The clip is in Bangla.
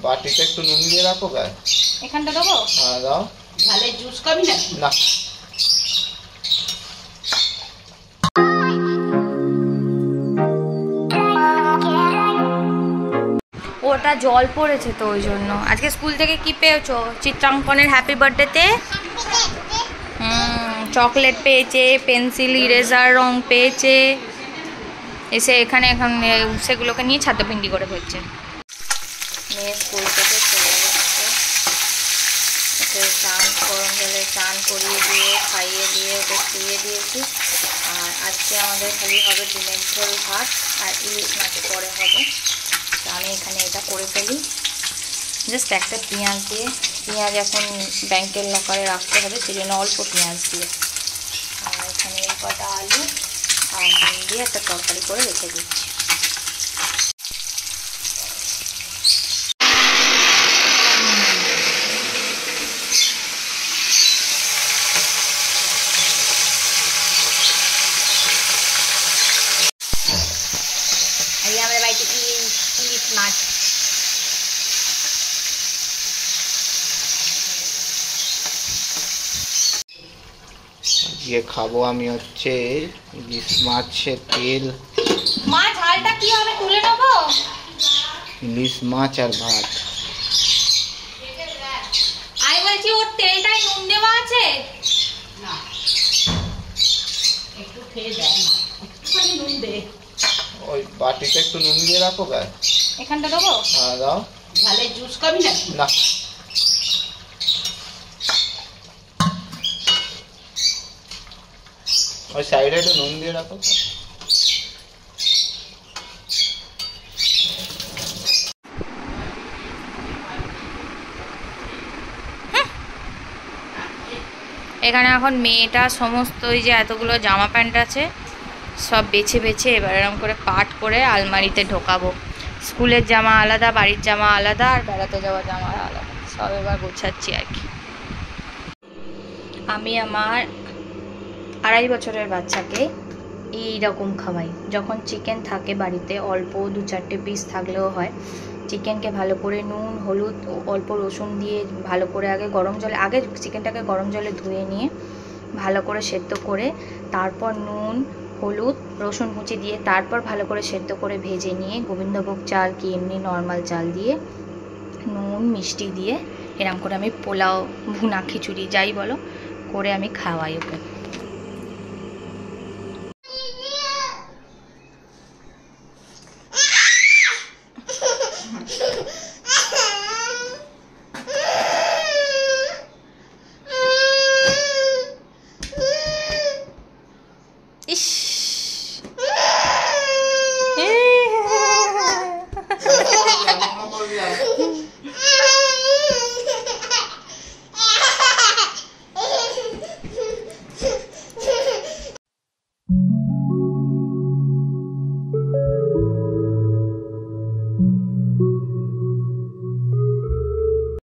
বাটিতে একটু নুন দিয়ে রাখো গায়ে। এখানটা দেবো? হ্যাঁ দাও। ঝালের জুস খাবি নাকি? না। ওটা জল পড়েছে তো ওই জন্য। আজকে স্কুল থেকে কি পেয়েছো চিত্রাঙ্কনের হ্যাপি বার্থডেতে? চকলেট পেয়েছে, পেন্সিল, ইরেজার, রং পেয়েছে। এসে এখানে এখন সেগুলোকে নিয়ে ছাত্রপিণ্ডি করে ফেলছে। মেয়ে স্কুল থেকে চলে যাচ্ছে, ওকে স্নান গরম জলে স্নান করিয়ে দিয়ে খাইয়ে দিয়ে ওকে শুয়ে দিয়েছি। আর আজকে আমাদের খালি হবে ডিমের ঝোল ভাত আর ইলিশ মাছ পরে হবে। তো আমি এখানে এটা করে ফেলি। জাস্ট একটা পেঁয়াজ দিয়ে, পেঁয়াজ এখন ব্যাংকের লকারে রাখতে হবে সেই জন্য অল্প পেঁয়াজ দিয়ে। আর এখানে এই কটা আলু আর ডিম দিয়ে একটা তরকারি করে রেখে দিচ্ছি। এই আমাদের বাড়িতে ইলিশ মাছ। আজকে খাবো আমি হচ্ছে ইলিশ মাছের তেল। মাছ ঝালটা কি হবে তুলে নেবো? ইলিশ মাছ আর ভাত। আমি বলছি ওর তেলটাই নুন দেওয়া আছে না? একটু খেয়ে দেয় না, একটুখানি নুন দে। ওই বাটিতে একটু নুন দিয়ে রাখো গায়ে। এখানটা দেবো? হ্যাঁ দাও। ঝালের জুস খাবি নাকি? না। ওই সাইডে একটু নুন দিয়ে রাখো। এখানে এখন মেয়েটা সমস্ত ওই যে এতগুলো জামা প্যান্ট আছে সব বেছে বেছে এবার এরকম করে পাট করে আলমারিতে ঢোকাবো। স্কুলের জামা আলাদা, বাড়ির জামা আলাদা, আর বেড়াতে যাওয়া জামা আলাদা, সব এবার গোছাচ্ছি আর কি। আমি আমার 2.5 বছরের বাচ্চাকে এইরকম খাওয়াই। যখন চিকেন থাকে বাড়িতে, অল্প 2-4টে পিস থাকলেও হয়, চিকেনকে ভালো করে নুন, হলুদ, অল্প রসুন দিয়ে ভালো করে আগে চিকেনটাকে গরম জলে ধুয়ে নিয়ে ভালো করে সেদ্ধ করে, তারপর নুন, হলুদ, রসুন কুচি দিয়ে তারপর ভালো করে সেদ্ধ করে ভেজে নিয়ে গোবিন্দভোগ চাল কি এমনি নর্মাল চাল দিয়ে নুন মিষ্টি দিয়ে এরম করে আমি পোলাও, ভুনা খিচুড়ি যাই বলো করে আমি খাওয়াই ওকে।